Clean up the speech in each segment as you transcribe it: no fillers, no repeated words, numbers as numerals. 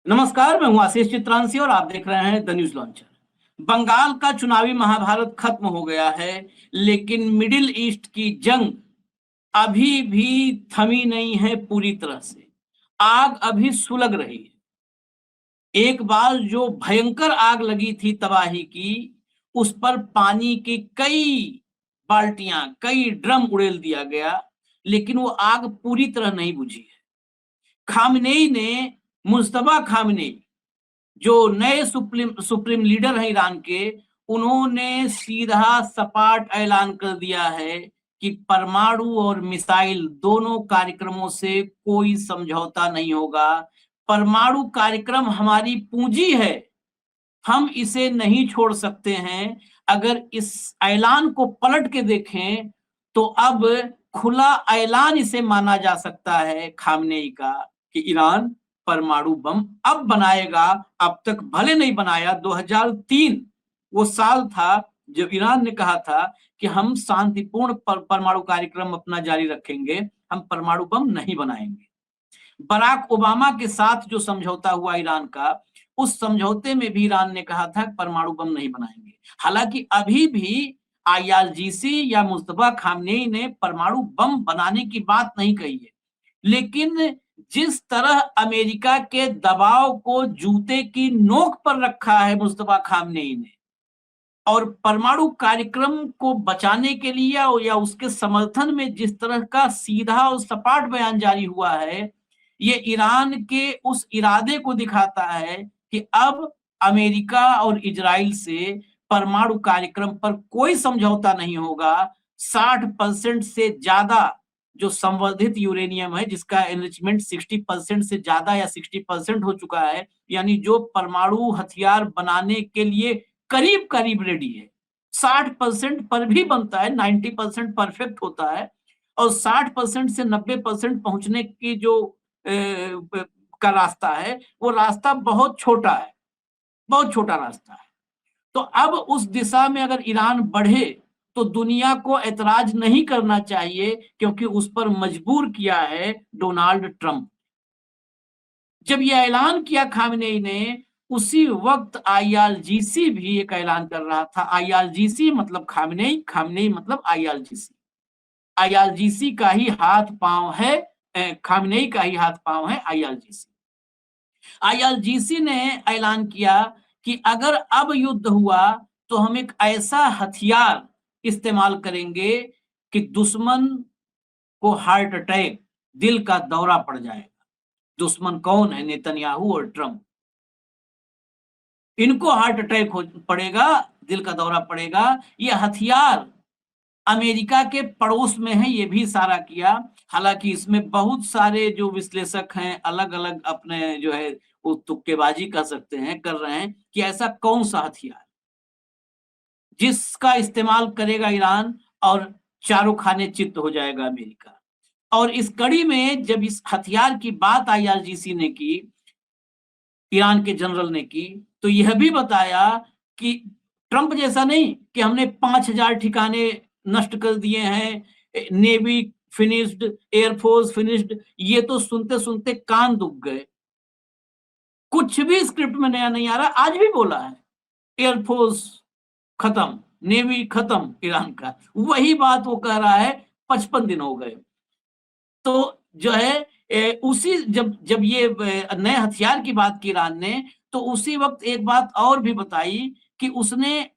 नमस्कार, मैं हूं आशीष चित्रांशी और आप देख रहे हैं द न्यूज लॉन्चर। बंगाल का चुनावी महाभारत खत्म हो गया है, लेकिन मिडिल ईस्ट की जंग अभी भी थमी नहीं है पूरी तरह से। आग अभी सुलग रही है। एक बार जो भयंकर आग लगी थी तबाही की, उस पर पानी की कई बाल्टियां, कई ड्रम उड़ेल दिया गया, लेकिन वो आग पूरी तरह नहीं बुझी है। खामनेई ने, मुज्तबा खामनेई, जो नए सुप्रीम सुप्रीम लीडर हैं ईरान के, उन्होंने सीधा सपाट ऐलान कर दिया है कि परमाणु और मिसाइल दोनों कार्यक्रमों से कोई समझौता नहीं होगा। परमाणु कार्यक्रम हमारी पूंजी है, हम इसे नहीं छोड़ सकते हैं। अगर इस ऐलान को पलट के देखें तो अब खुला ऐलान इसे माना जा सकता है खामनेई का कि ईरान परमाणु बम अब बनाएगा। अब तक भले नहीं बनाया। 2003 वो साल था जब ईरान ने कहा था कि हम शांतिपूर्ण परमाणु कार्यक्रम अपना जारी रखेंगे, हम परमाणु बम नहीं बनाएंगे। बराक ओबामा के साथ जो समझौता हुआ ईरान का, उस समझौते में भी ईरान ने कहा था परमाणु बम नहीं बनाएंगे। हालांकि अभी भी आईआरजीसी या मुस्तफा खामनेई ने परमाणु बम बनाने की बात नहीं कही है, लेकिन जिस तरह अमेरिका के दबाव को जूते की नोक पर रखा है मुस्तफा खामनेई ने, और परमाणु कार्यक्रम को बचाने के लिए या उसके समर्थन में जिस तरह का सीधा और सपाट बयान जारी हुआ है, ये ईरान के उस इरादे को दिखाता है कि अब अमेरिका और इजराइल से परमाणु कार्यक्रम पर कोई समझौता नहीं होगा। 60% से ज्यादा जो संवर्धित यूरेनियम है, जिसका एनरिचमेंट 60% से ज्यादा या 60% हो चुका है, यानी जो परमाणु हथियार बनाने के लिए करीब करीब रेडी है। 60% पर भी बनता है, 90% परफेक्ट होता है, और 60% से 90% पहुंचने की जो का रास्ता है, वो रास्ता बहुत छोटा है, बहुत छोटा रास्ता है। तो अब उस दिशा में अगर ईरान बढ़े तो दुनिया को ऐतराज नहीं करना चाहिए, क्योंकि उस पर मजबूर किया है डोनाल्ड ट्रंप। जब यह ऐलान किया खामनेई ने, उसी वक्त आईआरजीसी भी एक ऐलान कर रहा था। आईआरजीसी मतलब खामनेई, खामनेई मतलब आईआरजीसी। आईआरजीसी का ही हाथ पांव है, खामनेई का ही हाथ पांव है आईआरजीसी। आईआरजीसी ने ऐलान किया कि अगर अब युद्ध हुआ तो हम एक ऐसा हथियार इस्तेमाल करेंगे कि दुश्मन को हार्ट अटैक, दिल का दौरा पड़ जाएगा। दुश्मन कौन है? नेतन्याहू और ट्रंप। इनको हार्ट अटैक पड़ेगा, दिल का दौरा पड़ेगा। ये हथियार अमेरिका के पड़ोस में है, ये भी इशारा किया। हालांकि इसमें बहुत सारे जो विश्लेषक हैं अलग अलग अपने जो है वो तुक्केबाजी कर सकते हैं, कर रहे हैं कि ऐसा कौन सा हथियार जिसका इस्तेमाल करेगा ईरान और चारों खाने चित्त हो जाएगा अमेरिका। और इस कड़ी में जब इस हथियार की बात आईआरजीसी ने की, ईरान के जनरल ने की, तो यह भी बताया कि ट्रंप जैसा नहीं कि हमने 5,000 ठिकाने नष्ट कर दिए हैं, नेवी फिनिश्ड, एयरफोर्स फिनिश्ड। ये तो सुनते सुनते कान दुख गए। कुछ भी स्क्रिप्ट में नया नहीं आ रहा। आज भी बोला है एयरफोर्स खत्म, नेवी खत्म ईरान का। वही बात वो कह रहा है, 55 दिन हो गए। तो जो है उसी जब जब ये नए हथियार की बात की ईरान ने, तो उसी वक्त एक बात और भी बताई कि उसने,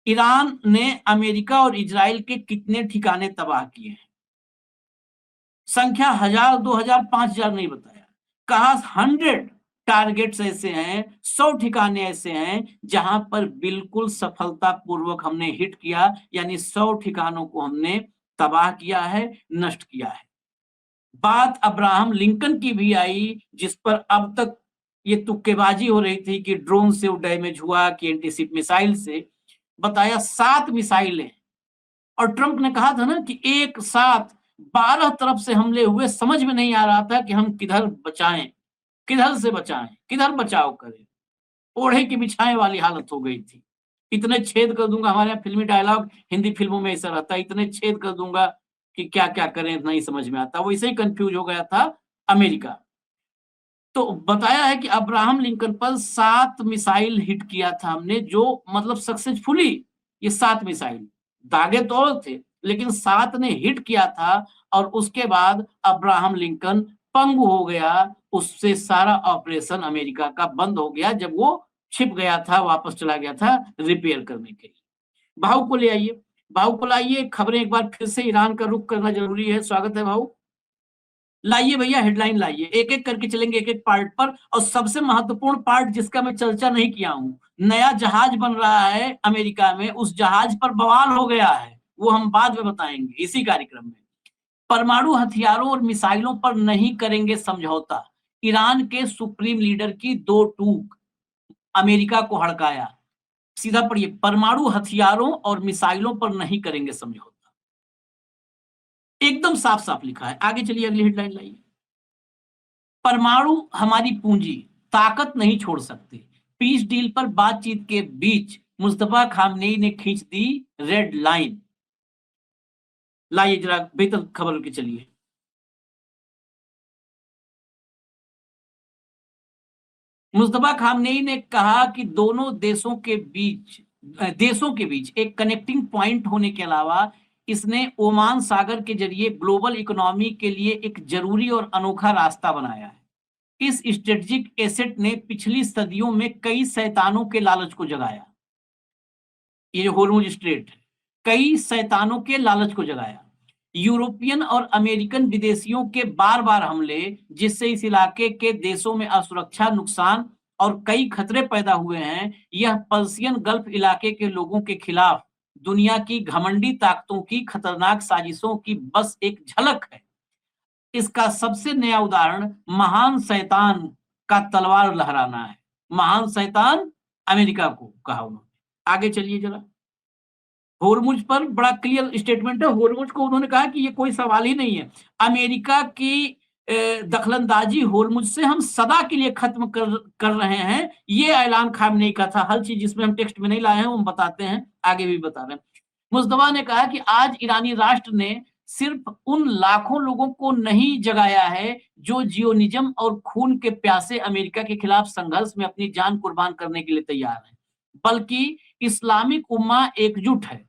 ईरान ने अमेरिका और इजराइल के कितने ठिकाने तबाह किए हैं। संख्या 1,000, 2,000, 5,000 नहीं बताया। कहा 100 टारगेट्स ऐसे हैं, 100 ठिकाने ऐसे हैं जहां पर बिल्कुल सफलतापूर्वक हमने हिट किया, यानी 100 ठिकानों को हमने तबाह किया है, नष्ट किया है। बात अब्राहम लिंकन की भी आई, जिस पर अब तक ये तुक्केबाजी हो रही थी कि ड्रोन से वो डैमेज हुआ कि एंटीशिप मिसाइल से। बताया 7 मिसाइलें। और ट्रंप ने कहा था ना कि एक साथ 12 तरफ से हमले हुए, समझ में नहीं आ रहा था कि हम किधर बचाएं, किधर से बचाएं, किधर बचाव करें। ओढ़े की बिछाए वाली हालत हो गई थी। इतने छेद कर दूंगा, हमारे यहाँ फिल्मी डायलॉग हिंदी फिल्मों में ऐसा रहता है, इतने छेद कर दूंगा कि क्या क्या करें नहीं समझ में आता। वो इसे ही कंफ्यूज हो गया था अमेरिका। तो बताया है कि अब्राहम लिंकन पर 7 मिसाइल हिट किया था हमने, जो मतलब सक्सेसफुली, ये 7 मिसाइल, दागे तो और थे लेकिन 7 ने हिट किया था। और उसके बाद अब्राहम लिंकन पंगु हो गया, उससे सारा ऑपरेशन अमेरिका का बंद हो गया जब वो छिप गया था, वापस चला गया था रिपेयर करने के लिए। भाऊ को ले आइए, भाऊ को लाइए, खबरें एक बार फिर से ईरान का रुख करना जरूरी है। स्वागत है भाऊ। लाइए भैया, हेडलाइन लाइए, एक एक करके चलेंगे एक एक पार्ट पर। और सबसे महत्वपूर्ण पार्ट जिसका मैं चर्चा नहीं किया हूं, नया जहाज बन रहा है अमेरिका में, उस जहाज पर बवाल हो गया है, वो हम बाद में बताएंगे इसी कार्यक्रम में। परमाणु हथियारों और मिसाइलों पर नहीं करेंगे समझौता, ईरान के सुप्रीम लीडर की दो टूक, अमेरिका को हड़काया। सीधा पढ़िए, परमाणु हथियारों और मिसाइलों पर नहीं करेंगे समझौता, एकदम साफ साफ लिखा है। आगे चलिए, अगली हेडलाइन लाइए। परमाणु हमारी पूंजी, ताकत नहीं छोड़ सकते, पीस डील पर बातचीत के बीच मुस्तफा खामनेई ने खींच दी रेड लाइन। लाइए जरा बेहतर खबर के चलिए। मुस्तफा खामनेई ने कहा कि दोनों देशों के बीच एक कनेक्टिंग पॉइंट होने के अलावा इसने ओमान सागर के जरिए ग्लोबल इकोनॉमी के लिए एक जरूरी और अनोखा रास्ता बनाया है। इस स्ट्रेटेजिक एसेट ने पिछली सदियों में कई शैतानों के लालच को जगाया। ये जो होर्मुज स्ट्रेट है, कई शैतानों के लालच को जगाया। यूरोपियन और अमेरिकन विदेशियों के बार बार हमले, जिससे इस इलाके के देशों में असुरक्षा, नुकसान और कई खतरे पैदा हुए हैं। यह पर्सियन गल्फ इलाके के लोगों के खिलाफ दुनिया की घमंडी ताकतों की खतरनाक साजिशों की बस एक झलक है। इसका सबसे नया उदाहरण महान शैतान का तलवार लहराना है। महान शैतान अमेरिका को कहा उन्होंने। आगे चलिए जरा। होर्मुज पर बड़ा क्लियर स्टेटमेंट है। होर्मुज को उन्होंने कहा कि ये कोई सवाल ही नहीं है, अमेरिका की दखलंदाजी होर्मुज से हम सदा के लिए खत्म कर रहे हैं। ये ऐलान खामनेई का था। हर चीज जिसमें हम टेक्स्ट में नहीं लाए हैं वो हम बताते हैं, आगे भी बता रहे हैं। मुस्तफा ने कहा कि आज ईरानी राष्ट्र ने सिर्फ उन लाखों लोगों को नहीं जगाया है जो जियोनिज्म और खून के प्यासे अमेरिका के खिलाफ संघर्ष में अपनी जान कुर्बान करने के लिए तैयार है, बल्कि इस्लामिक उम्मा एकजुट है।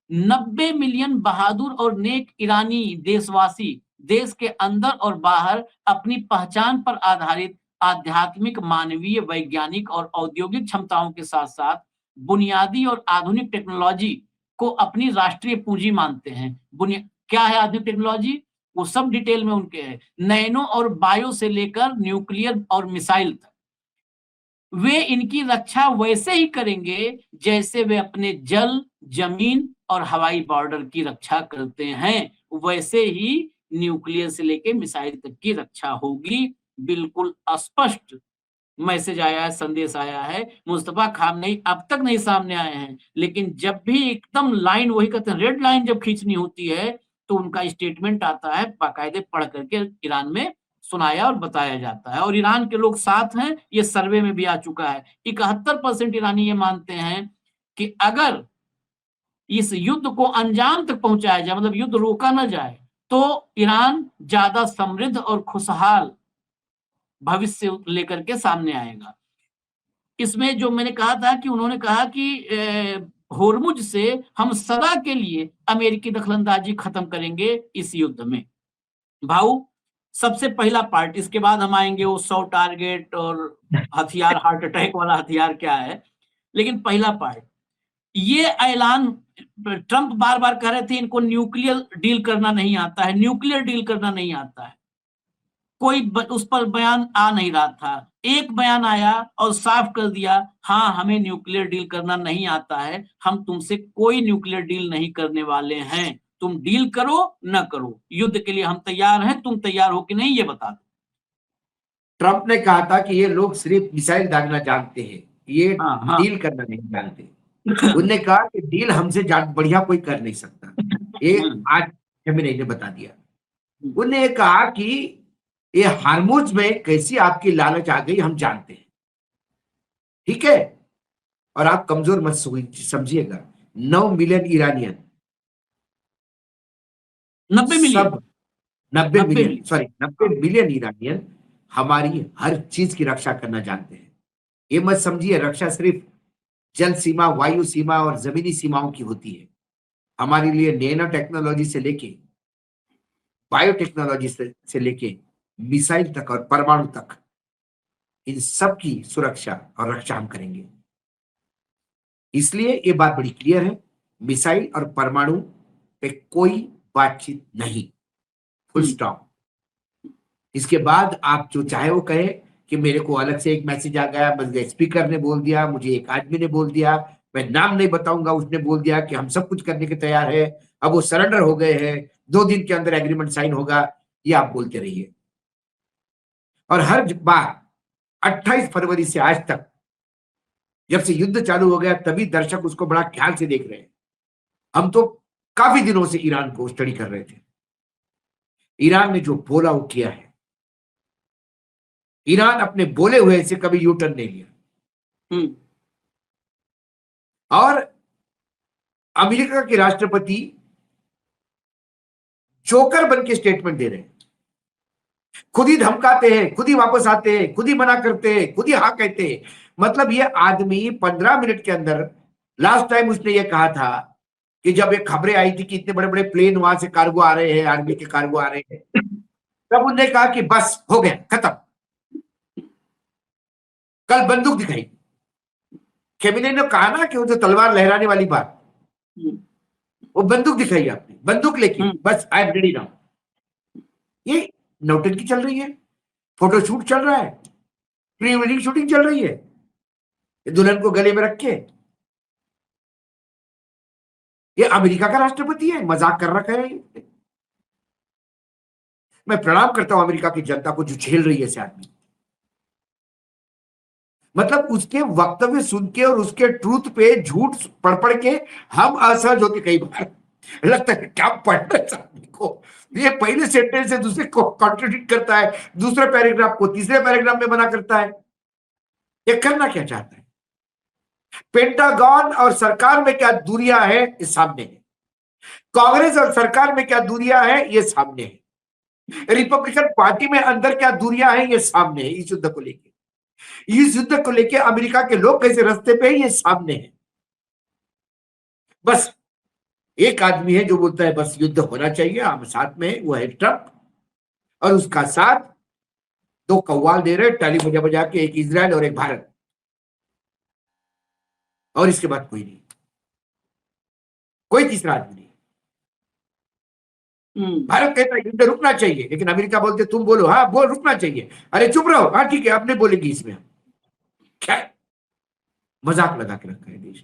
90 मिलियन बहादुर और नेक ईरानी देशवासी देश के अंदर और बाहर अपनी पहचान पर आधारित आध्यात्मिक, मानवीय, वैज्ञानिक और औद्योगिक क्षमताओं के साथ साथ बुनियादी और आधुनिक टेक्नोलॉजी को अपनी राष्ट्रीय पूंजी मानते हैं। क्या है आधुनिक टेक्नोलॉजी? वो सब डिटेल में उनके है, नैनो और बायो से लेकर न्यूक्लियर और मिसाइल तक। वे इनकी रक्षा वैसे ही करेंगे जैसे वे अपने जल, जमीन और हवाई बॉर्डर की रक्षा करते हैं, वैसे ही न्यूक्लियर से लेकर मिसाइल तक की रक्षा होगी। बिल्कुल स्पष्ट मैसेज आया है, संदेश आया है। मुस्तफा खामनेई अब तक नहीं सामने आए हैं, लेकिन जब भी एकदम लाइन, वही कहते हैं रेड लाइन जब खींचनी होती है तो उनका स्टेटमेंट आता है, बाकायदे पढ़ करके ईरान में सुनाया और बताया जाता है। और ईरान के लोग साथ हैं, ये सर्वे में भी आ चुका है। 71% ईरानी ये मानते हैं कि अगर इस युद्ध को अंजाम तक पहुंचाया जाए, मतलब युद्ध रोका ना जाए, तो ईरान ज्यादा समृद्ध और खुशहाल भविष्य लेकर के सामने आएगा। इसमें जो मैंने कहा था कि उन्होंने कहा कि होर्मुज से हम सदा के लिए अमेरिकी दखलंदाजी खत्म करेंगे इस युद्ध में। भाऊ, सबसे पहला पार्ट, इसके बाद हम आएंगे वो 100 टारगेट और हथियार, हार्ट अटैक वाला हथियार क्या है। लेकिन पहला पार्ट, ये ऐलान ट्रंप बार बार कह रहे थे इनको न्यूक्लियर डील करना नहीं आता है, न्यूक्लियर डील करना नहीं आता है। कोई उस पर बयान आ नहीं रहा था। एक बयान आया और साफ कर दिया, हाँ हमें न्यूक्लियर डील करना नहीं आता है, हम तुमसे कोई न्यूक्लियर डील नहीं करने वाले हैं, तुम डील करो न करो, युद्ध के लिए हम तैयार हैं, तुम तैयार हो कि नहीं ये बता दो। ट्रंप ने कहा था कि ये लोग सिर्फ मिसाइल दागना जानते हैं, ये डील करना नहीं जानते। उन्होंने कहा कि डील हमसे बढ़िया कोई कर नहीं सकता। ये आज खामेनेई ने बता दिया। उन्होंने कहा कि ये हार्मुज में कैसी आपकी लालच आ गई हम जानते हैं, ठीक है, और आप कमजोर मत समझिएगा। 9 मिलियन ईरानियन, 90 मिलियन, सब 90 मिलियन ईरानियन हमारी हर चीज की रक्षा करना जानते हैं। ये मत समझिए रक्षा सिर्फ जल सीमा, वायु सीमा और जमीनी सीमाओं की होती है। हमारे लिए नैनो टेक्नोलॉजी से लेके बायोटेक्नोलॉजी से लेके मिसाइल तक और परमाणु तक, इन सब की सुरक्षा और रक्षा हम करेंगे। इसलिए ये बात बड़ी क्लियर है, मिसाइल और परमाणु पे कोई बातचीत नहीं, फुल स्टॉप। इसके बाद आप जो चाहे वो कहे कि मेरे को अलग से एक मैसेज आ गया, मुझे स्पीकर ने बोल दिया, मुझे एक आदमी ने बोल दिया, मैं नाम नहीं बताऊंगा, उसने बोल दिया कि हम सब कुछ करने के तैयार है, अब वो सरेंडर हो गए हैं, 2 दिन के अंदर एग्रीमेंट साइन होगा, ये आप बोलते रहिए। और हर बार 28 फरवरी से आज तक जब से युद्ध चालू हो गया तभी दर्शक उसको बड़ा ख्याल से देख रहे हैं। हम तो काफी दिनों से ईरान को स्टडी कर रहे थे। ईरान ने जो बोला वो किया है। ईरान अपने बोले हुए से कभी यू टर्न नहीं लिया। और अमेरिका के राष्ट्रपति जोकर बन के स्टेटमेंट दे रहे हैं, खुद ही धमकाते हैं, खुद ही वापस आते हैं, खुद ही मना करते हैं, खुद ही हाँ कहते हैं। मतलब ये आदमी 15 मिनट के अंदर, लास्ट टाइम उसने ये कहा था कि जब ये खबरें आई थी कि इतने बड़े बड़े प्लेन वहां से कार्गो आ रहे हैं, आर्मी के कार्गो आ रहे हैं, तब उन्होंने कहा कि बस हो गया, खत्म। कल बंदूक दिखाई, खेमेनी ने कहा ना कि वो जो तलवार लहराने वाली बात, वो बंदूक दिखाई आपने, बंदूक लेके बस आई एम रेडी नाउ। ये नौटंकी चल रही है, फोटोशूट चल रहा है, प्री वेडिंग शूटिंग चल रही है, दुल्हन को गले में रख के। ये अमेरिका का राष्ट्रपति है, मजाक कर रखा है। मैं प्रणाम करता हूं अमेरिका की जनता को जो झेल रही है ऐसे आदमी। मतलब उसके वक्तव्य सुन के और उसके ट्रूथ पे झूठ पढ़ पढ़ के हम असहज होते कई बार, लगता है क्या पढ़ रहे हैं आदमी को। ये पहले सेंटेंस से दूसरे को कॉन्ट्रडिक्ट करता है, दूसरे पैराग्राफ को तीसरे पैराग्राफ में मना करता है। ये करना क्या चाहता है? पेंटागन और सरकार में क्या दूरियां है ये सामने है, कांग्रेस और सरकार में क्या दूरियां है ये सामने है, रिपब्लिकन पार्टी में अंदर क्या दूरियां है ये सामने है। इस युद्ध को लेकर, इस युद्ध को लेकर अमेरिका के लोग कैसे रास्ते पे ये सामने है। बस एक आदमी है जो बोलता है बस युद्ध होना चाहिए, हम साथ में, वो है ट्रंप। और उसका साथ 2 कव्वाल दे रहे ताली बजा बजा के, एक इजराइल और एक भारत, और इसके बाद कोई नहीं, कोई तीसरा आदमी नहीं। भारत कहता है युद्ध रुकना चाहिए, लेकिन अमेरिका बोलते तुम बोलो, हाँ बोल रुकना चाहिए, अरे चुप रहो, हाँ ठीक है अब नहीं बोलेंगे। इसमें क्या मजाक लगा के रखा है देश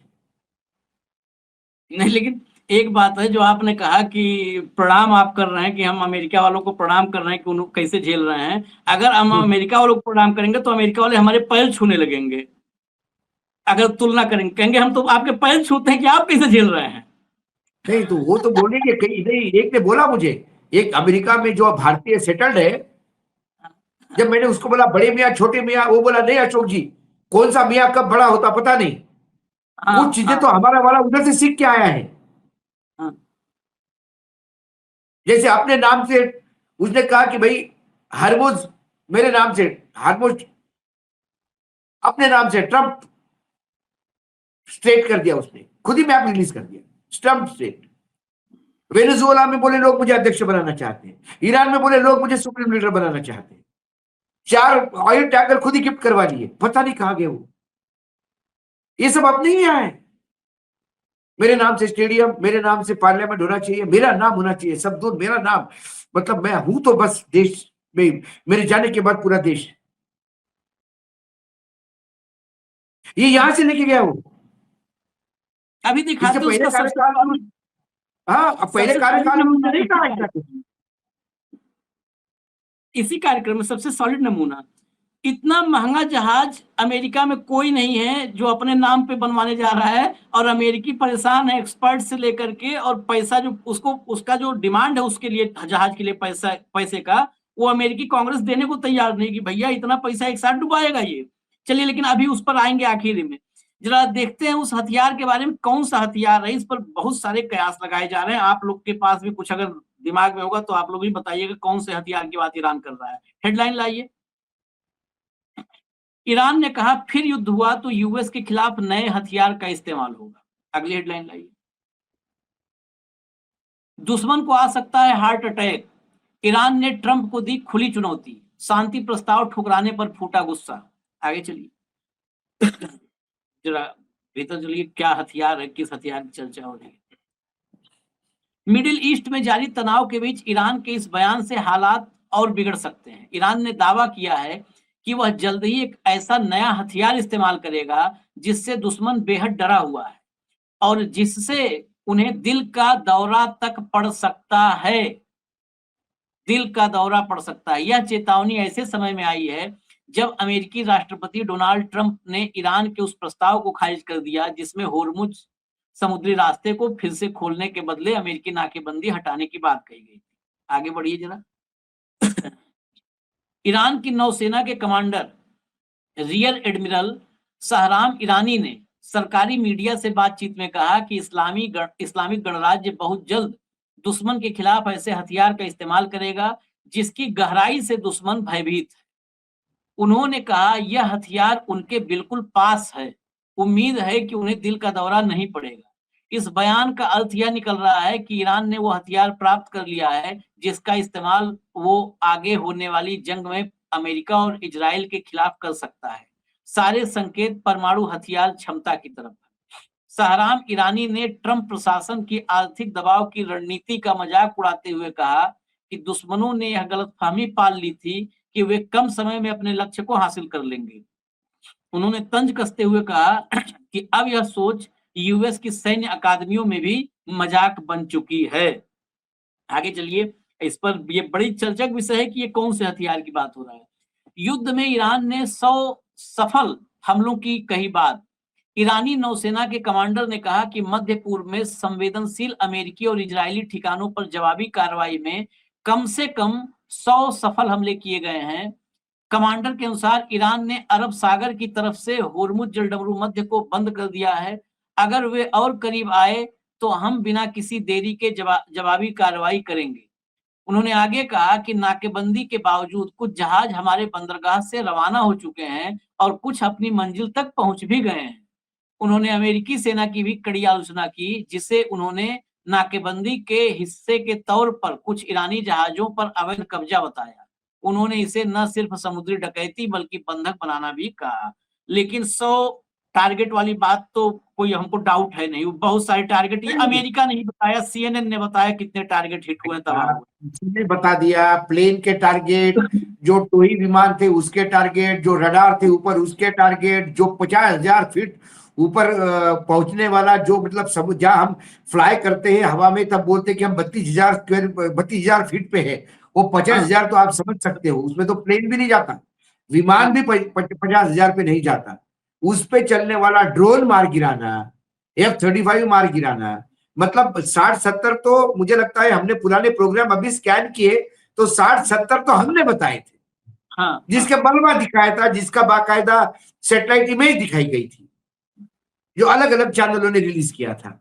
नहीं। लेकिन एक बात है जो आपने कहा कि प्रणाम आप कर रहे हैं, कि हम अमेरिका वालों को प्रणाम कर रहे हैं कि उनको कैसे झेल रहे हैं। अगर हम अमेरिका वालों को प्रणाम करेंगे तो अमेरिका वाले हमारे पैर छूने लगेंगे। अगर तुलना करेंगे, कहेंगे हम तो आपके पैर छूते हैं कि आप कैसे झेल रहे हैं। नहीं तो वो तो बोलेंगे कहीं नहीं। एक ने बोला मुझे, एक अमेरिका में जो भारतीय सेटल्ड है, जब मैंने उसको बोला बड़े मियाँ छोटे मियाँ, वो बोला नहीं अशोक जी, कौन सा मियाँ कब बड़ा होता पता नहीं, कुछ चीजें तो हमारा वाला उधर से सीख के आया है। जैसे अपने नाम से उसने कहा कि भाई हरमुज, मेरे नाम से हरमुज, अपने नाम से ट्रंप स्टेट कर दिया उसने, खुद ही मैप रिलीज कर दिया, ट्रंप स्टेट। वेनेजुएला में बोले लोग मुझे अध्यक्ष बनाना चाहते हैं, ईरान में बोले लोग मुझे सुप्रीम लीडर बनाना चाहते हैं, 4 ऑयल टैंकर खुद ही गिफ्ट करवा लिए, पता नहीं कहां गए वो। ये सब अपने ही आए। मेरे नाम से स्टेडियम, मेरे नाम से पार्लियामेंट होना चाहिए, मेरा नाम होना चाहिए, सब दूर मेरा नाम, मतलब मैं हूं तो बस देश में, मेरे जाने के बाद पूरा देश। ये यहां से लेके गया वो, अभी दिखाते पहले कार्यकाल, हाँ अब पहले कार्यकाल में नहीं कहा। इसी कार्यक्रम में सबसे सॉलिड नमूना, इतना महंगा जहाज अमेरिका में कोई नहीं है जो अपने नाम पे बनवाने जा रहा है, और अमेरिकी परेशान है एक्सपर्ट से लेकर के, और पैसा जो उसको, उसका जो डिमांड है उसके लिए, जहाज के लिए पैसे का, वो अमेरिकी कांग्रेस देने को तैयार नहीं कि भैया इतना पैसा एक साथ डुबाएगा ये। चलिए, लेकिन अभी उस पर आएंगे आखिर में। जरा देखते हैं उस हथियार के बारे में, कौन सा हथियार है। इस पर बहुत सारे कयास लगाए जा रहे हैं। आप लोग के पास भी कुछ अगर दिमाग में होगा तो आप लोग भी बताइएगा कौन से हथियार की बात ईरान कर रहा है। हेडलाइन लाइए। ईरान ने कहा फिर युद्ध हुआ तो यूएस के खिलाफ नए हथियार का इस्तेमाल होगा। अगली हेडलाइन लाइए। दुश्मन को आ सकता है हार्ट अटैक, ईरान ने ट्रंप को दी खुली चुनौती, शांति प्रस्ताव ठुकराने पर फूटा गुस्सा। आगे चलिए जरा भीतर चलिए, क्या हथियार है, किस हथियार की चर्चा हो रही है। मिडिल ईस्ट में जारी तनाव के बीच ईरान के इस बयान से हालात और बिगड़ सकते हैं। ईरान ने दावा किया है कि वह जल्द ही एक ऐसा नया हथियार इस्तेमाल करेगा जिससे दुश्मन बेहद डरा हुआ है और जिससे उन्हें दिल का दौरा तक पड़ सकता है। दिल का दौरा पड़ सकता है। यह चेतावनी ऐसे समय में आई है जब अमेरिकी राष्ट्रपति डोनाल्ड ट्रंप ने ईरान के उस प्रस्ताव को खारिज कर दिया जिसमें होर्मुज समुद्री रास्ते को फिर से खोलने के बदले अमेरिकी नाकेबंदी हटाने की बात कही गई थी। आगे बढ़िए जरा। ईरान की नौसेना के कमांडर रियर एडमिरल सहराम ईरानी ने सरकारी मीडिया से बातचीत में कहा कि इस्लामिक गणराज्य बहुत जल्द दुश्मन के खिलाफ ऐसे हथियार का इस्तेमाल करेगा जिसकी गहराई से दुश्मन भयभीत है। उन्होंने कहा यह हथियार उनके बिल्कुल पास है, उम्मीद है कि उन्हें दिल का दौरा नहीं पड़ेगा। इस बयान का अर्थ यह निकल रहा है कि ईरान ने वो हथियार प्राप्त कर लिया है जिसका इस्तेमाल वो आगे होने वाली जंग में अमेरिका और इजराइल के खिलाफ कर सकता है। सारे संकेत परमाणु हथियार क्षमता की तरफ है। सहराम ईरानी ने ट्रंप प्रशासन की आर्थिक दबाव की रणनीति का मजाक उड़ाते हुए कहा कि दुश्मनों ने यह गलतफहमी पाल ली थी कि वे कम समय में अपने लक्ष्य को हासिल कर लेंगे। उन्होंने तंज कसते हुए कहा कि अब यह सोच यूएस की सैन्य अकादमियों में भी मजाक बन चुकी है। आगे चलिए, इस पर ये बड़ी चर्चा का विषय है कि ये कौन से हथियार की बात हो रहा है। युद्ध में ईरान ने 100 सफल हमलों की कही बात। ईरानी नौसेना के कमांडर ने कहा कि मध्य पूर्व में संवेदनशील अमेरिकी और इजरायली ठिकानों पर जवाबी कार्रवाई में कम से कम 100 सफल हमले किए गए हैं। कमांडर के अनुसार ईरान ने अरब सागर की तरफ से होर्मुज जलडमरू मध्य को बंद कर दिया है। अगर वे और करीब आए तो हम बिना किसी देरी के जवाबी कार्रवाई करेंगे। उन्होंने आगे कहा कि नाकेबंदी के बावजूद कुछ जहाज हमारे बंदरगाह से रवाना हो चुके हैं और कुछ अपनी मंजिल तक पहुंच भी गए हैं। उन्होंने अमेरिकी सेना की भी कड़ी आलोचना की जिसे उन्होंने नाकेबंदी के हिस्से के तौर पर कुछ ईरानी जहाजों पर अवैध कब्जा बताया। उन्होंने इसे न सिर्फ समुद्री डकैती बल्कि बंधक बनाना भी कहा। लेकिन 100 टारगेट वाली बात तो कोई हमको डाउट है नहीं, बहुत सारे टारगेट ये अमेरिका ने ही बताया, सीएनएन ने बताया कितने टारगेट हिट हुए तबाह हुए। बता दिया प्लेन के टारगेट, जो टोही विमान थे उसके टारगेट, जो रडार थे ऊपर उसके टारगेट, जो 50,000 फीट ऊपर पहुंचने वाला, जो मतलब जहां हम फ्लाई करते हैं हवा में तब बोलते हैं कि हम 32,000 फीट पे है, वो 50,000 तो आप समझ सकते हो, उसमें तो प्लेन भी नहीं जाता, विमान भी 50,000 पे नहीं जाता। उस पे चलने वाला ड्रोन मार गिराना, F-35 मार गिराना, मतलब 60-70 तो मुझे लगता है हमने पुराने प्रोग्राम अभी स्कैन किए तो 60-70 तो हमने बताए थे। हाँ, जिसके बलवा दिखाया था, जिसका बाकायदा सैटेलाइट इमेज दिखाई गई थी, जो अलग अलग चैनलों ने रिलीज किया था।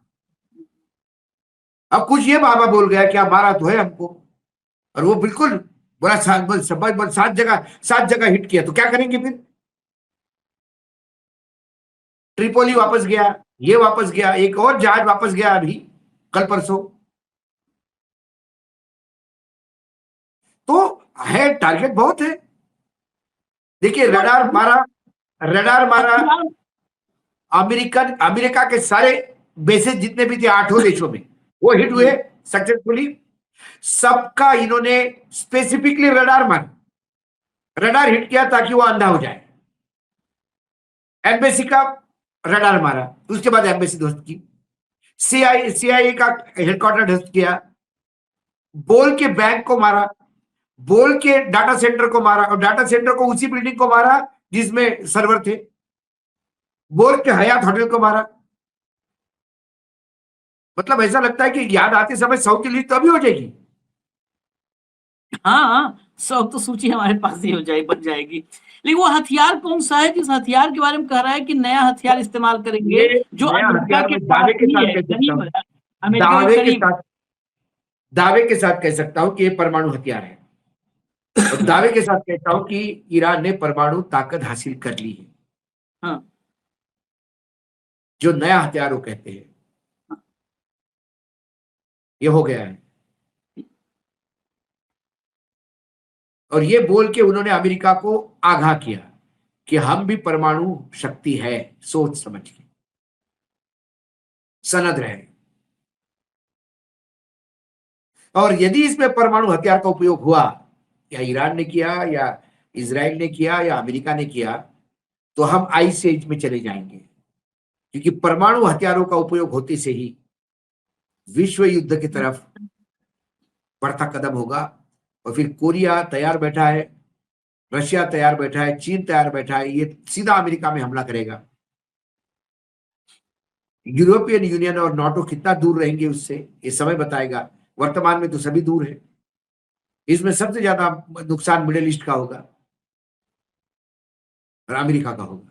अब कुछ ये बाबा बोल गया क्या मारा तो है हमको, और वो बिल्कुल बोला 7 जगह हिट किया, तो क्या करेंगे फिर? ट्रिपोली वापस गया, ये वापस गया, एक और जहाज वापस गया अभी कल परसों। तो है टारगेट बहुत है। देखिए रडार मारा अमेरिका के सारे बेसेस जितने भी थे 8 देशों में वो हिट हुए सक्सेसफुली। सबका इन्होंने स्पेसिफिकली रडार हिट किया ताकि वो अंधा हो जाए। एम्बेसी का रडार मारा, उसके बाद एम्बेसी ध्वस्त की, सीआईए का हेडक्वार्टर ध्वस्त किया, बोल के बैंक को मारा, बोल के डाटा सेंटर को मारा, और डाटा सेंटर को उसी बिल्डिंग को मारा जिसमें सर्वर थे, बोल के हयात होटल को मारा। मतलब ऐसा लगता है कि याद आते समय 100 की लिस्ट तो अभी हो जाएगी। हाँ, 100 तो सूची हमारे पास ही हो जाए बन जाएगी। लेकिन वो हथियार कौन सा है जिस हथियार के बारे में कह रहा है कि नया हथियार इस्तेमाल करेंगे जो अमेरिका के दावे के साथ कह सकता हूं कि ये परमाणु हथियार है। और दावे के साथ कहता हूं कि ईरान ने परमाणु ताकत हासिल कर ली है। हाँ, जो नया हथियार वो कहते हैं, ये हो गया है। और ये बोल के उन्होंने अमेरिका को आगाह किया कि हम भी परमाणु शक्ति है, सोच समझ के सनद रहे। और यदि इसमें परमाणु हथियार का उपयोग हुआ, या ईरान ने किया या इजराइल ने किया या अमेरिका ने किया, तो हम आइस एज में चले जाएंगे, क्योंकि परमाणु हथियारों का उपयोग होते से ही विश्व युद्ध की तरफ बढ़ता कदम होगा। और फिर कोरिया तैयार बैठा है, रशिया तैयार बैठा है, चीन तैयार बैठा है, ये सीधा अमेरिका में हमला करेगा। यूरोपियन यूनियन और नाटो कितना दूर रहेंगे उससे, ये समय बताएगा। वर्तमान में तो सभी दूर है। इसमें सबसे ज्यादा नुकसान मिडिल ईस्ट का होगा और अमेरिका का होगा।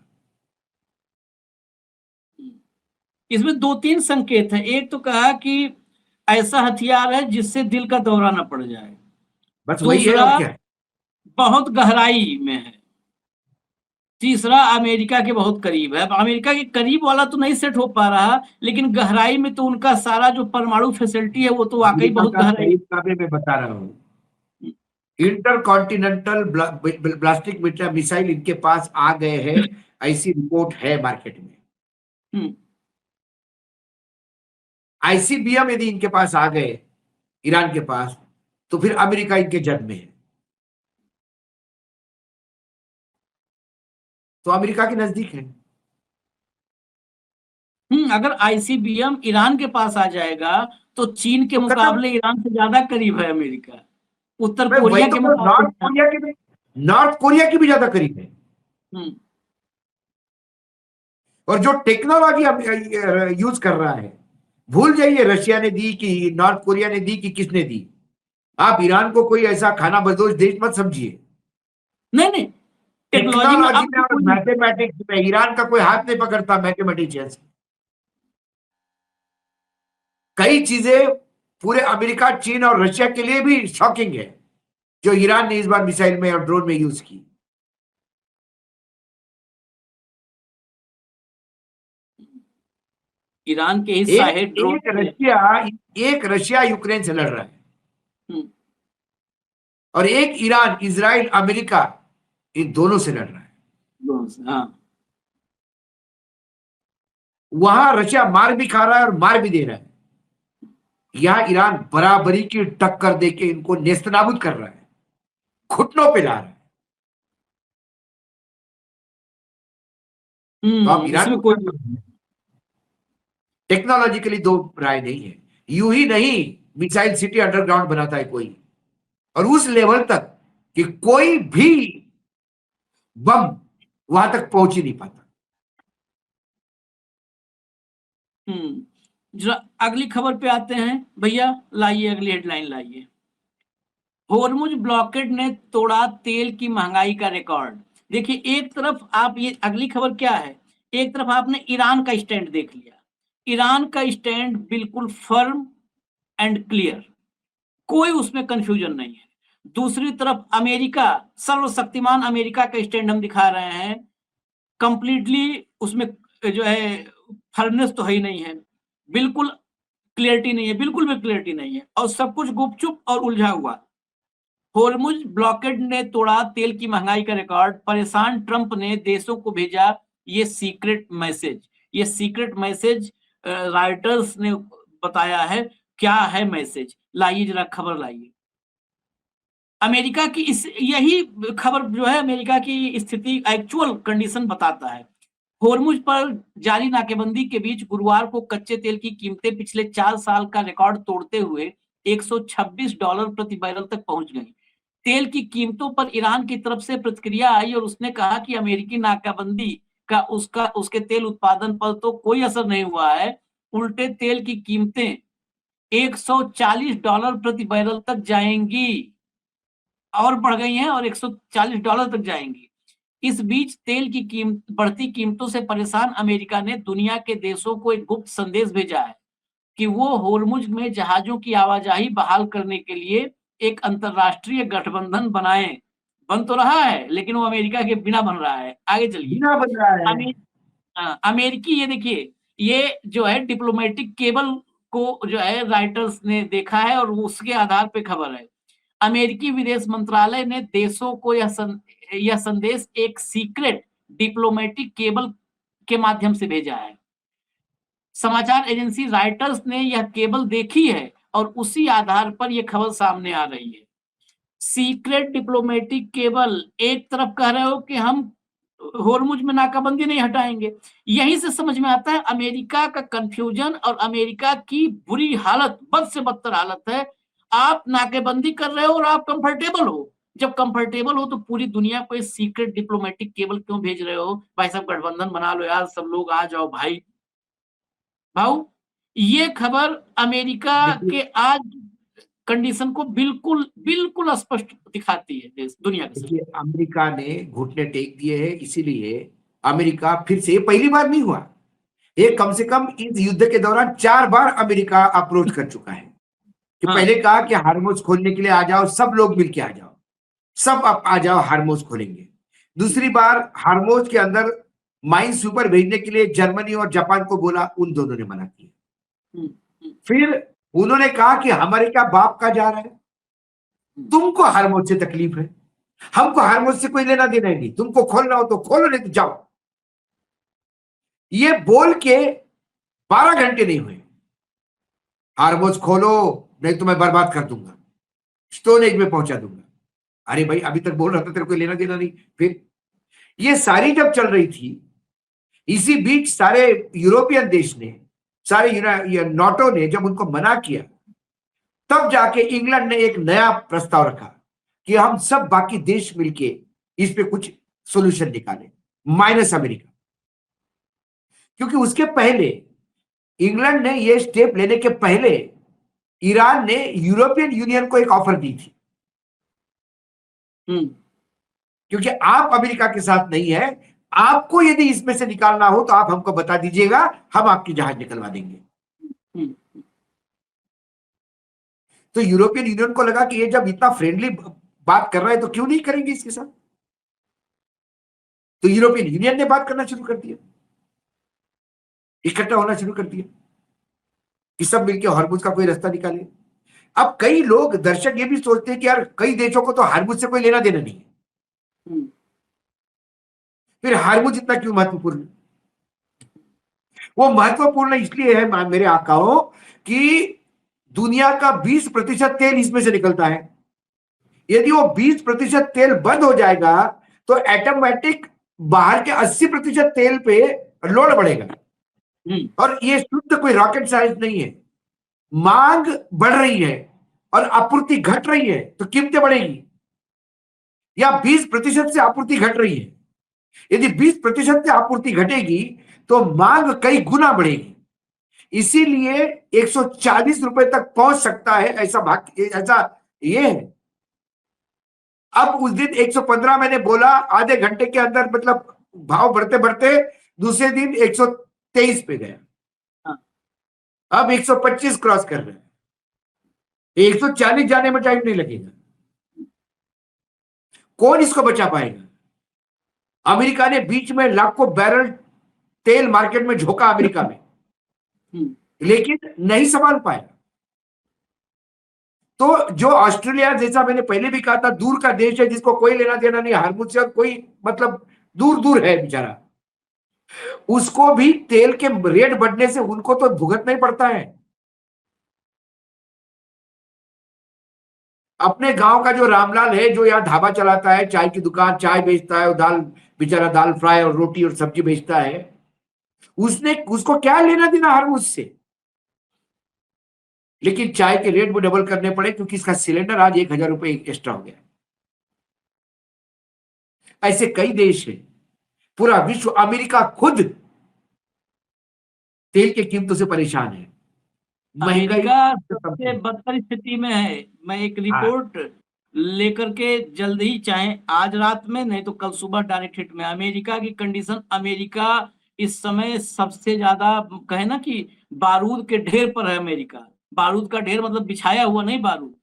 इसमें 2-3 संकेत हैं। एक तो कहा कि ऐसा हथियार है जिससे दिल का दौरा न पड़ जाए। बस वही है, और क्या है। बहुत गहराई में है। तीसरा, अमेरिका के बहुत करीब है। अब अमेरिका के करीब वाला तो नहीं सेट हो पा रहा, लेकिन गहराई में तो उनका सारा जो परमाणु फैसिलिटी है वो तो वाकई बहुत गहराई। करीब का भी मैं बता रहा हूँ। इंटरकॉन्टिनेंटल ब्लास्टिक मिसाइल इनके पास आ गए हैं, ऐसी रिपोर्ट है मार्केट में। आईसीबीएम यदि इनके पास आ गए, ईरान के पास, तो फिर अमेरिका इनके जद में है, तो अमेरिका के नजदीक है। अगर आईसीबीएम ईरान के पास आ जाएगा तो चीन के मुकाबले ईरान से ज्यादा करीब है अमेरिका। उत्तर कोरिया के मुकाबले नॉर्थ कोरिया की भी ज्यादा करीब है। और जो टेक्नोलॉजी यूज कर रहा है, भूल जाइए रशिया ने दी कि नॉर्थ कोरिया ने दी कि किसने दी। आप ईरान को कोई ऐसा खाना बदोश देश मत समझिए। नहीं, टेक्नोलॉजी में और मैथमेटिक्स में ईरान का कोई हाथ नहीं पकड़ता। मैथमेटिशियंस कई चीजें पूरे अमेरिका, चीन और रशिया के लिए भी शॉकिंग है जो ईरान ने इस बार मिसाइल में और ड्रोन में यूज की। ईरान के हिस्सा है ड्रोन। एक रशिया यूक्रेन से लड़ रहा है, और एक ईरान, इजराइल, अमेरिका, इन दोनों से लड़ रहा है। हाँ। वहां रशिया मार भी खा रहा है और मार भी दे रहा है। यहां ईरान बराबरी की टक्कर देके इनको नेस्तनाबूद कर रहा है, घुटनों पे ला रहा है। तो आप ईरान को टेक्नोलॉजिकली दो राय नहीं है। यूं ही नहीं मिसाइल सिटी अंडरग्राउंड बनाता है कोई, और उस लेवल तक कि कोई भी बम वहां तक पहुंच ही नहीं पाता। जरा अगली खबर पे आते हैं भैया, लाइए अगली हेडलाइन लाइए। होर्मुज ब्लॉकेड ने तोड़ा तेल की महंगाई का रिकॉर्ड। देखिए, एक तरफ आप, ये अगली खबर क्या है, एक तरफ आपने ईरान का स्टैंड देख लिया। ईरान का स्टैंड बिल्कुल फर्म एंड क्लियर, कोई उसमें कंफ्यूजन नहीं है। दूसरी तरफ अमेरिका, सर्वशक्तिमान अमेरिका का स्टैंड हम दिखा रहे हैं। कंप्लीटली उसमें जो है फर्मनेस तो है ही नहीं है, बिल्कुल क्लियरिटी नहीं है, बिल्कुल भी क्लियरिटी नहीं है, और सब कुछ गुपचुप और उलझा हुआ। होर्मुज ब्लॉकेड ने तोड़ा तेल की महंगाई का रिकॉर्ड। परेशान ट्रंप ने देशों को भेजा ये सीक्रेट मैसेज। ये सीक्रेट मैसेज राइटर्स ने बताया है। क्या है मैसेज, लाइए जरा खबर लाइए। अमेरिका की यही खबर जो है अमेरिका की स्थिति, एक्चुअल कंडीशन बताता है। होर्मुज पर जारी नाकेबंदी के बीच गुरुवार को कच्चे तेल की कीमतें पिछले 4 साल का रिकॉर्ड तोड़ते हुए $126 प्रति बैरल तक पहुंच गई। तेल की कीमतों पर ईरान की तरफ से प्रतिक्रिया आई और उसने कहा कि अमेरिकी नाकाबंदी का उसके तेल उत्पादन पर तो कोई असर नहीं हुआ है, उल्टे तेल की कीमतें $140 प्रति बैरल तक जाएंगी, और बढ़ गई हैं और $140 तक जाएंगी। इस बीच तेल की बढ़ती कीमतों से परेशान अमेरिका ने दुनिया के देशों को एक गुप्त संदेश भेजा है कि वो होर्मुज में जहाजों की आवाजाही बहाल करने के लिए एक अंतरराष्ट्रीय गठबंधन बनाए, बन तो रहा है लेकिन वो अमेरिका के बिना बन रहा है। आगे चलिए। बिना बन रहा है। अमेरिकी, ये देखिए, ये जो है डिप्लोमेटिक केबल को जो है राइटर्स ने देखा है और उसके आधार पे खबर है। अमेरिकी विदेश मंत्रालय ने देशों को यह संदेश एक सीक्रेट डिप्लोमेटिक केबल के माध्यम से भेजा है। समाचार एजेंसी राइटर्स ने यह केबल देखी है और उसी आधार पर यह खबर सामने आ रही है। सीक्रेट डिप्लोमेटिक केबल, एक तरफ कह रहे हो कि हम होर्मुज में नाकाबंदी नहीं हटाएंगे। यहीं से समझ में आता है अमेरिका का कंफ्यूजन और अमेरिका की बुरी हालत, बद से बदतर हालत है। आप नाकेबंदी कर रहे हो और आप कंफर्टेबल हो। जब कंफर्टेबल हो तो पूरी दुनिया को एक सीक्रेट डिप्लोमेटिक केबल क्यों भेज रहे हो? भाई साहब गठबंधन बना लो यार, सब लोग आ जाओ भाई। भाऊ, ये खबर अमेरिका के आज कंडीशन को बिल्कुल बिल्कुल स्पष्ट दिखाती है देश दुनिया के सामने। देखिए, अमेरिका ने घुटने टेक दिए हैं, इसीलिए अमेरिका फिर से, पहली बार नहीं हुआ, ये कम से कम इस युद्ध के दौरान 4 बार अमेरिका अप्रोच कर चुका है कि पहले कहा कि हार्मोज खोलने के लिए आ जाओ, सब लोग मिलके आ जाओ, सब आप आ जाओ, हार्मोज खोलेंगे। दूसरी बार हार्मोज के अंदर माइन सुपर भेजने के लिए जर्मनी और जापान को बोला, उन दोनों ने मना किया। फिर उन्होंने कहा कि हमारे क्या बाप का जा रहा है, तुमको हार्मोज से तकलीफ है, हमको हार्मोज से कोई लेना देना ही नहीं, तुमको खोलना हो तो खोलो, नहीं तो जाओ। ये बोल के 12 घंटे नहीं हुए, हार्मोज खोलो नहीं तो मैं बर्बाद कर दूंगा, स्टोन एज में पहुंचा दूंगा। अरे भाई, अभी तक बोल रहा था तेरे को लेना देना नहीं। फिर ये सारी जब चल रही थी, इसी बीच सारे यूरोपियन देश ने, सारे नाटो ने जब उनको मना किया, तब जाके इंग्लैंड ने एक नया प्रस्ताव रखा कि हम सब बाकी देश मिलके इस पे कुछ सॉल्यूशन निकालें, माइनस अमेरिका। क्योंकि उसके पहले, इंग्लैंड ने ये स्टेप लेने के पहले, ईरान ने यूरोपियन यूनियन को एक ऑफर दी थी, क्योंकि आप अमेरिका के साथ नहीं है, आपको यदि इसमें से निकालना हो तो आप हमको बता दीजिएगा, हम आपकी जहाज निकलवा देंगे। तो यूरोपियन यूनियन को लगा कि ये जब इतना फ्रेंडली बात कर रहा है तो क्यों नहीं करेंगे इसके साथ। तो यूरोपियन यूनियन ने बात करना शुरू कर दिया, इकट्ठा होना शुरू कर दिया कि सब मिलकर हार्मुज का कोई रास्ता निकाले। अब कई लोग, दर्शक ये भी सोचते हैं कि यार कई देशों को तो हार्मुज से कोई लेना देना नहीं है, फिर हार्मुज इतना क्यों महत्वपूर्ण? वो महत्वपूर्ण इसलिए है मेरे आकाओं कि दुनिया का 20% तेल इसमें से निकलता है। यदि वो 20% तेल बंद हो जाएगा तो ऑटोमेटिक बाहर के 80% तेल पे लोड बढ़ेगा। और ये शुद्ध कोई रॉकेट साइंस नहीं है। मांग बढ़ रही है और आपूर्ति घट रही है तो कीमतें बढ़ेगी, या 20% से आपूर्ति घट रही है, यदि 20% से आपूर्ति घटेगी तो मांग कई गुना बढ़ेगी। इसीलिए 140 रुपए तक पहुंच सकता है, ऐसा ये है। अब उस दिन 115 मैंने बोला, आधे घंटे के अंदर मतलब भाव बढ़ते बढ़ते दूसरे दिन 123 पे गया, अब 125 क्रॉस कर रहे हैं। 140 जाने में टाइम नहीं लगेगा। कौन इसको बचा पाएगा? अमेरिका ने बीच में लाखों बैरल तेल मार्केट में झोंका अमेरिका में, लेकिन नहीं संभाल पाया। तो जो ऑस्ट्रेलिया जैसा, मैंने पहले भी कहा था, दूर का देश है जिसको कोई लेना देना नहीं हार्मुज से, और कोई मतलब दूर दूर है बेचारा, उसको भी तेल के रेट बढ़ने से उनको तो भुगतना ही पड़ता है। अपने गांव का जो रामलाल है, जो यहाँ ढाबा चलाता है, चाय की दुकान, चाय बेचता है, और दाल, बेचारा दाल फ्राई और रोटी और सब्जी बेचता है, उसको क्या लेना देना हार्मुज से? लेकिन चाय के रेट भी डबल करने पड़े क्योंकि इसका सिलेंडर आज 1000 रुपए एक्स्ट्रा हो गया। ऐसे कई देश हैं, पूरा विश्व, अमेरिका खुद तेल की कीमतों से परेशान है। अमेरिका सबसे बदतर स्थिति में है। मैं एक रिपोर्ट लेकर के जल्द ही, चाहे आज रात में नहीं तो कल सुबह डायरेक्ट हिट में, अमेरिका की कंडीशन, अमेरिका इस समय सबसे ज्यादा कहे ना कि बारूद के ढेर पर है। अमेरिका बारूद का ढेर मतलब बिछाया हुआ नहीं बारूद,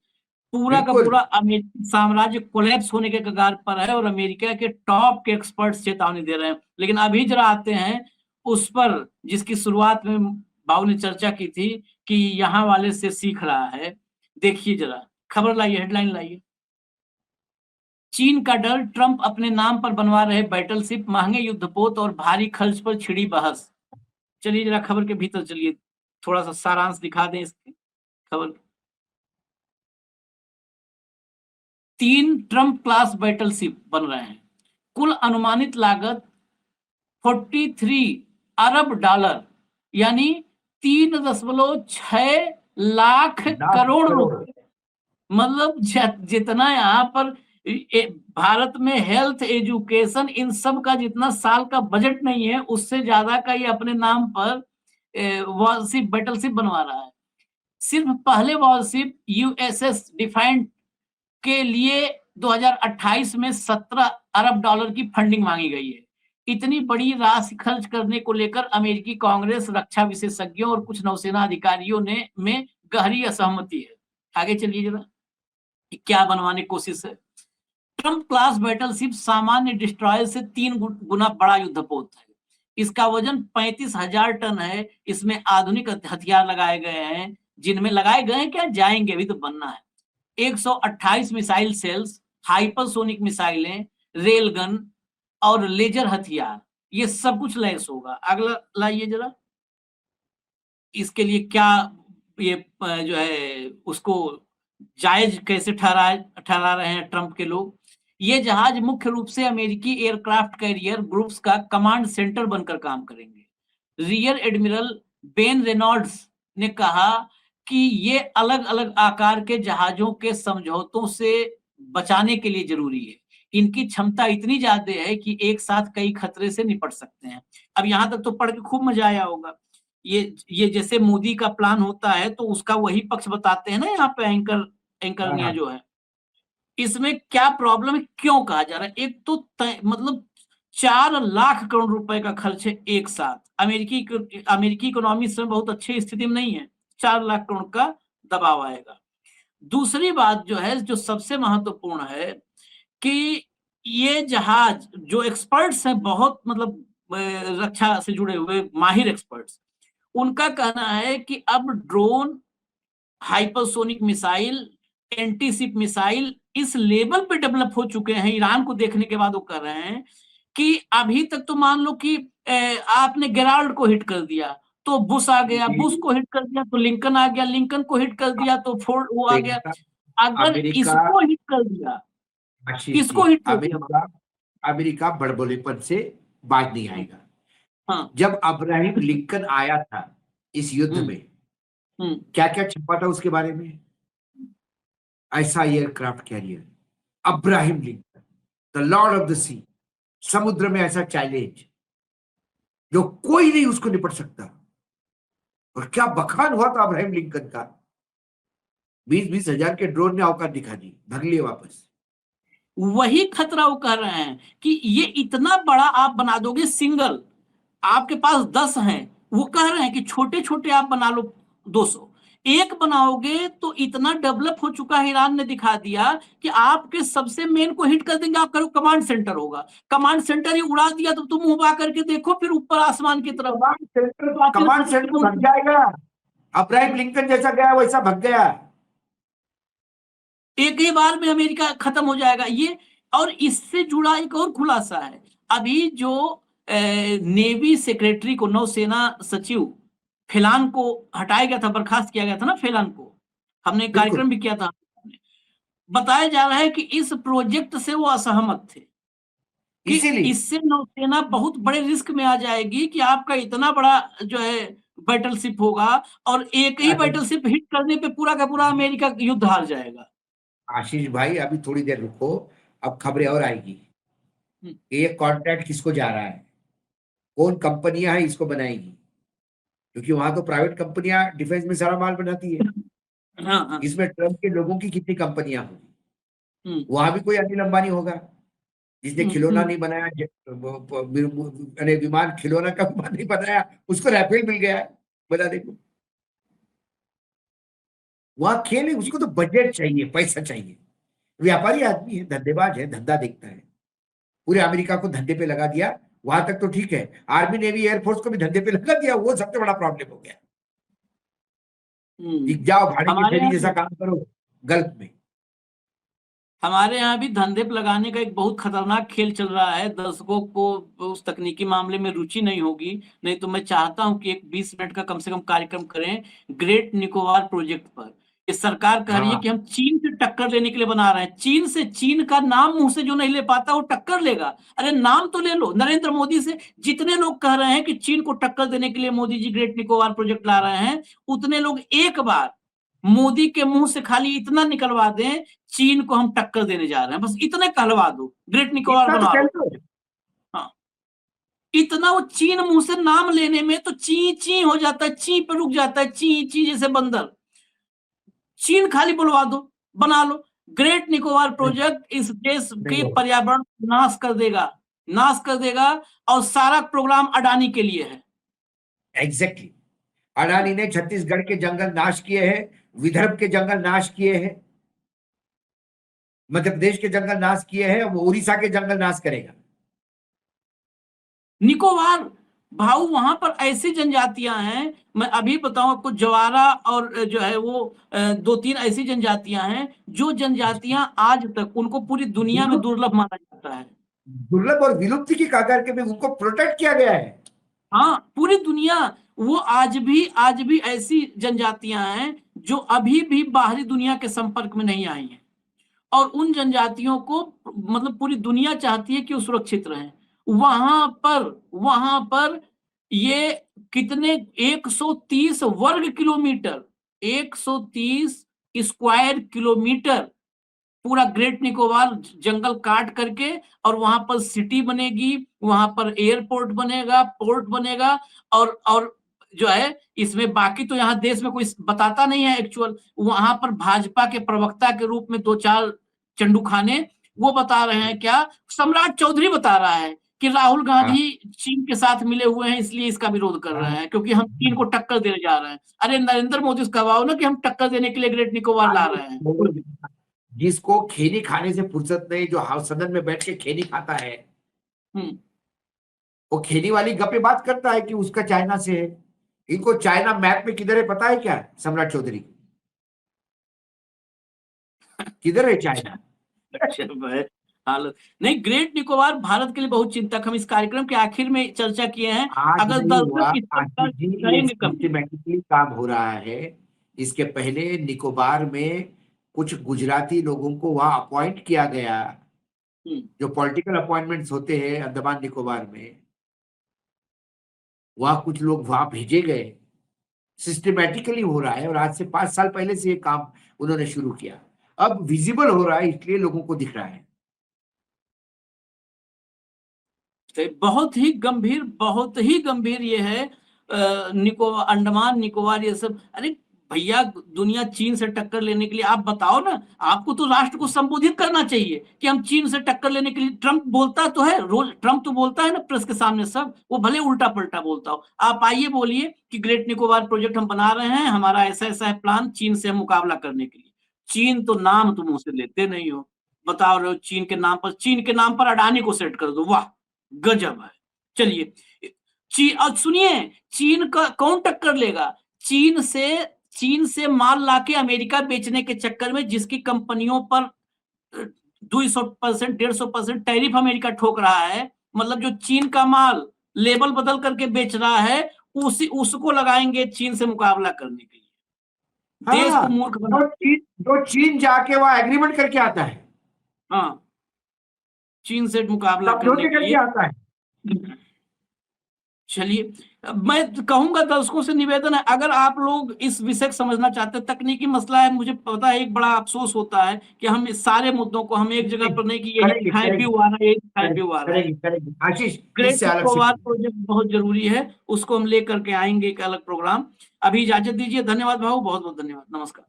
पूरा का बिल्कुल। पूरा अमेरिकी साम्राज्य कोलैप्स होने के कगार पर है और अमेरिका के टॉप के एक्सपर्ट्स चेतावनी दे रहे हैं। लेकिन अभी जरा आते हैं उस पर जिसकी शुरुआत में बाबू ने चर्चा की थी कि यहाँ वाले से सीख रहा है। देखिए जरा खबर लाइए, हेडलाइन लाइए। चीन का डर, ट्रंप अपने नाम पर बनवा रहे बैटलशिप, महंगे युद्धपोत और भारी खर्च पर छिड़ी बहस। चलिए जरा खबर के भीतर चलिए, थोड़ा सा सारांश दिखा दें इसके खबर। 3 ट्रंप क्लास बैटलशिप बन रहे हैं। कुल अनुमानित लागत 43 अरब डॉलर यानी 3.6 लाख करोड़ रुपए। मतलब जितना यहाँ पर भारत में हेल्थ, एजुकेशन, इन सब का जितना साल का बजट नहीं है, उससे ज्यादा का ये अपने नाम पर वॉरशिप, बैटलशिप बनवा रहा है। सिर्फ पहले वॉरशिप यूएसएस डिफाइंड के लिए 2028 में 17 अरब डॉलर की फंडिंग मांगी गई है। इतनी बड़ी राशि खर्च करने को लेकर अमेरिकी कांग्रेस, रक्षा विशेषज्ञों और कुछ नौसेना अधिकारियों में गहरी असहमति है। आगे चलिए जरा, क्या बनवाने की कोशिश है। ट्रंप क्लास बैटलशिप सामान्य डिस्ट्रॉयर से 3 गुना बड़ा युद्धपोत है। इसका वजन 35,000 टन है। इसमें आधुनिक हथियार लगाए गए हैं, जिनमें लगाए गए हैं क्या, जाएंगे, अभी तो बनना है। 128 मिसाइल सेल्स, हाइपरसोनिक मिसाइलें, रेलगन और लेजर हथियार, ये सब कुछ लैस होगा। अगला लाइए जरा। इसके लिए क्या ये जो है उसको जायज कैसे ठहरा रहे हैं ट्रंप के लोग। ये जहाज मुख्य रूप से अमेरिकी एयरक्राफ्ट कैरियर ग्रुप्स का कमांड सेंटर बनकर काम करेंगे। रियर एडमिरल बेन रेनॉल्ड्स ने कहा कि ये अलग अलग आकार के जहाजों के समझौतों से बचाने के लिए जरूरी है। इनकी क्षमता इतनी ज्यादा है कि एक साथ कई खतरे से निपट सकते हैं। अब यहाँ तक तो पढ़ के खूब मजा आया होगा। ये जैसे मोदी का प्लान होता है तो उसका वही पक्ष बताते हैं ना यहाँ पे एंकर मियां जो है। इसमें क्या प्रॉब्लम है, क्यों कहा जा रहा है। एक तो मतलब 4 लाख करोड़ रुपए का खर्च है एक साथ। अमेरिकी इकोनॉमी इस समय बहुत अच्छी स्थिति में नहीं है, 4 लाख करोड़ का दबाव आएगा। दूसरी बात जो है, जो सबसे महत्वपूर्ण है कि ये जहाज, जो एक्सपर्ट्स हैं बहुत, मतलब रक्षा से जुड़े हुए माहिर एक्सपर्ट्स, उनका कहना है कि अब drone, hypersonic missile, anti ship missile इस लेवल पे डेवलप हो चुके हैं। ईरान को देखने के बाद वो कर रहे हैं कि अभी तक तो मान लो कि आपने गेराल्ड को हिट कर दिया तो बुश आ गया, बुश को हिट कर दिया तो लिंकन आ गया, लिंकन को हिट कर दिया तो फोर्ड वो आ गया। अगर अमेरिका, इसको हिट कर दिया, किसको हिट कर दिया? अमेरिका बड़बोलेपन से बाज नहीं आएगा। हाँ, जब अब्राहम लिंकन आया था इस युद्ध में, क्या क्या छपा था उसके बारे में। ऐसा aircraft carrier Abraham Lincoln, the lord of the sea, समुद्र में ऐसा चैलेंज जो कोई नहीं उसको निपट सकता। और क्या बखान हुआ था अब्राहम लिंकन का। 20-20 हजार के ड्रोन ने औकात दिखा दी, भाग लिए वापस। वही खतरा वो कह रहे हैं कि ये इतना बड़ा आप बना दोगे सिंगल, आपके पास 10 हैं, वो कह रहे हैं कि छोटे छोटे आप बना लो 200, एक बनाओगे तो इतना डेवलप हो चुका है। ईरान ने दिखा दिया कि आपके सबसे मेन को हिट कर देंगे, आप करो कमांड सेंटर होगा, कमांड सेंटर ही उड़ा दिया तो तुम उबा करके देखो फिर ऊपर आसमान की तरफ कमांड सेंटर भग जाएगा। अब्राहम लिंकन जैसा गया वैसा भग गया, एक ही बार में अमेरिका खत्म हो जाएगा ये। और इससे जुड़ा एक और खुलासा है, अभी जो नेवी सेक्रेटरी को, नौसेना सचिव फेलान को हटाया गया था, बर्खास्त किया गया था ना फेलान को, हमने कार्यक्रम भी किया था। बताया जा रहा है कि इस प्रोजेक्ट से वो असहमत थे कि इससे नौसेना बहुत बड़े रिस्क में आ जाएगी कि आपका इतना बड़ा जो है बैटलशिप होगा और एक ही बैटलशिप हिट करने पे पूरा का पूरा अमेरिका युद्ध हार जाएगा। आशीष भाई अभी थोड़ी देर रुको, अब खबरें और आएगी। ये कॉन्ट्रैक्ट किसको जा रहा है, कौन कंपनियां हैं इसको बनाएगी, क्योंकि वहां तो प्राइवेट कंपनियां डिफेंस में सारा माल बनाती है। हाँ। इसमें ट्रम्प के लोगों की कितनी कंपनियां होगी। वहां भी कोई अनिल अंबानी होगा जिसने खिलौना नहीं बनाया, विमान, खिलौना का विमान नहीं बनाया, उसको राफेल मिल गया, बता देखो। वहां खेल है, उसको तो बजट चाहिए, पैसा चाहिए। व्यापारी आदमी है, धंधेबाज है, धंधा देखता है। पूरे अमेरिका को धंधे पे लगा दिया, वहां तक तो ठीक है। आर्मी नेवी एयरफोर्स को भी धंधे पे लगा दिया, वो सबसे बड़ा प्रॉब्लम हो गया कि जाओ भाड़े की हमारे थैली यहाँ जैसा काम करो गल्फ में। हमारे यहाँ भी धंधे पे लगाने का एक बहुत खतरनाक खेल चल रहा है। दर्शकों को उस तकनीकी मामले में रुचि नहीं होगी, नहीं तो मैं चाहता हूं कि एक 20 मिनट का कम से कम कार्यक्रम करें ग्रेट निकोबार प्रोजेक्ट पर। इस सरकार कह रही है हाँ, कि हम चीन से टक्कर लेने के लिए बना रहे हैं। चीन से, चीन का नाम मुंह से जो नहीं ले पाता वो टक्कर लेगा। अरे नाम तो ले लो नरेंद्र मोदी से। जितने लोग कह रहे हैं कि चीन को टक्कर देने के लिए मोदी जी ग्रेट निकोबार प्रोजेक्ट ला रहे हैं, उतने लोग एक बार मोदी के मुंह से खाली इतना निकलवा दें, चीन को हम टक्कर देने जा रहे हैं, बस इतने कहलवा दो, ग्रेट निकोबार इतना तो बनवा कह लो। दो। हाँ, इतना वो चीन मुंह से नाम लेने में तो ची ची हो जाता है, ची पे रुक जाता है, ची ची जैसे बंदर। चीन खाली बुलवा दो, बना लो। ग्रेट निकोबार प्रोजेक्ट इस देश नहीं के होगा। पर्यावरण को नाश कर देगा, नाश कर देगा। और सारा प्रोग्राम अडानी के लिए है। एग्जैक्टली। अडानी ने छत्तीसगढ़ के जंगल नाश किए हैं, विदर्भ के जंगल नाश किए हैं, मध्य प्रदेश के जंगल नाश किए हैं, वो उड़ीसा के जंगल नाश करेगा। निकोबार भाऊ, वहां पर ऐसी जनजातियां हैं, मैं अभी बताऊं आपको, जवारा और जो है वो 2-3 ऐसी जनजातियां हैं, जो जनजातियां आज तक उनको पूरी दुनिया में विलुप्त, दुर्लभ माना जाता है। दुर्लभ और विलुप्ति की कगार के में उनको प्रोटेक्ट किया गया है। हाँ, पूरी दुनिया। वो आज भी ऐसी जनजातियां हैं जो अभी भी बाहरी दुनिया के संपर्क में नहीं आई हैं। और उन जनजातियों को मतलब पूरी दुनिया चाहती है कि वो सुरक्षित रहें। वहां पर ये कितने 130 वर्ग किलोमीटर, 130 स्क्वायर किलोमीटर पूरा ग्रेट निकोबार जंगल काट करके, और वहां पर सिटी बनेगी, वहां पर एयरपोर्ट बनेगा, पोर्ट बनेगा। और जो है इसमें बाकी तो यहाँ देश में कोई बताता नहीं है एक्चुअल। वहां पर भाजपा के प्रवक्ता के रूप में 2-4 चंडू खाने वो बता रहे हैं, क्या सम्राट चौधरी बता रहा है कि राहुल हाँ, गांधी चीन के साथ मिले हुए हैं, इसलिए इसका विरोध कर रहे हाँ, हैं, क्योंकि हम चीन को टक्कर देने जा रहे हैं। अरे नरेंद्र मोदी से कहवाओ ना कि हम टक्कर देने के लिए ग्रेट निकोबार ला रहे हैं। जिसको खैनी खाने से फुर्सत नहीं, जो हाउस सदन में बैठ के खैनी खाता है, हम्म। वो खैनी वाली गप्पे बात करता है कि उसका चाइना से है। इनको चाइना मैप में किधर है पता है क्या सम्राट चौधरी? किधर है चाइना? अच्छा भाई, हालत नहीं। ग्रेट निकोबार भारत के लिए बहुत चिंतक। हम इस कार्यक्रम के आखिर में चर्चा किए हैं। आज अगर नहीं हुआ, दर्शक इस पर आशीष जी, ये करेंगे कभी। सिस्टमैटिकली काम हो रहा है। इसके पहले निकोबार में कुछ गुजराती लोगों को वहां अपॉइंट किया गया, जो पॉलिटिकल अपॉइंटमेंट्स होते हैं अंडमान निकोबार में, वहां कुछ लोग वहां भेजे गए। सिस्टमैटिकली हो रहा है, और आज से 5 साल पहले से ये काम उन्होंने शुरू किया। अब विजिबल हो रहा है, इसलिए लोगों को दिख रहा है। तो बहुत ही गंभीर, बहुत ही गंभीर ये है। अंडमान निकोबार ये सब। अरे भैया, दुनिया चीन से टक्कर लेने के लिए, आप बताओ ना, आपको तो राष्ट्र को संबोधित करना चाहिए कि हम चीन से टक्कर लेने के लिए। ट्रंप बोलता तो है रोज, ट्रंप तो बोलता है ना प्रेस के सामने सब, वो भले उल्टा पलटा बोलता हो। आप आइए बोलिए कि ग्रेट निकोबार प्रोजेक्ट हम बना रहे हैं, हमारा ऐसा ऐसा है प्लान चीन से मुकाबला करने के लिए। चीन तो नाम तुम मुंह से लेते नहीं हो। बताओ रहे हो चीन के नाम पर, चीन के नाम पर अडानी को सेट कर दो, वाह गजब है। चलिए, और सुनिए, चीन का कौन टक्कर लेगा? चीन से माल लाके अमेरिका बेचने के चक्कर में जिसकी कंपनियों पर 200%, 150% टैरिफ अमेरिका ठोक रहा है, मतलब जो चीन का माल लेबल बदल करके बेच रहा है, उसको लगाएंगे चीन से मुकाबला करने के लिए। देश को हाँ, मूर्ख बना। जो चीन जाके वहां एग्रीमेंट करके आता है, हाँ, चीन से मुकाबला करने समझौते के करके लिए। आता है। चलिए, मैं कहूंगा दर्शकों से निवेदन है, अगर आप लोग इस विषय को समझना चाहते हैं, तकनीकी मसला है, मुझे पता है, एक बड़ा अफसोस होता है कि हम इस सारे मुद्दों को हम एक जगह पर नहीं कि यही करेंगे दिखाएं करेंगे व्यू आ रहा है, यही दिखाएं व्यू आ रहा है। करेंगे करेंगे आशीष, ग्रेट इससे अलग से निकोबार करेंगे। प्रोजेक्ट बहुत जरूरी है, उसको हम लेकर के आएंगे एक अलग प्रोग्राम। अभी इजाजत दीजिए, धन्यवाद भाऊ, बहुत बहुत धन्यवाद, नमस्कार।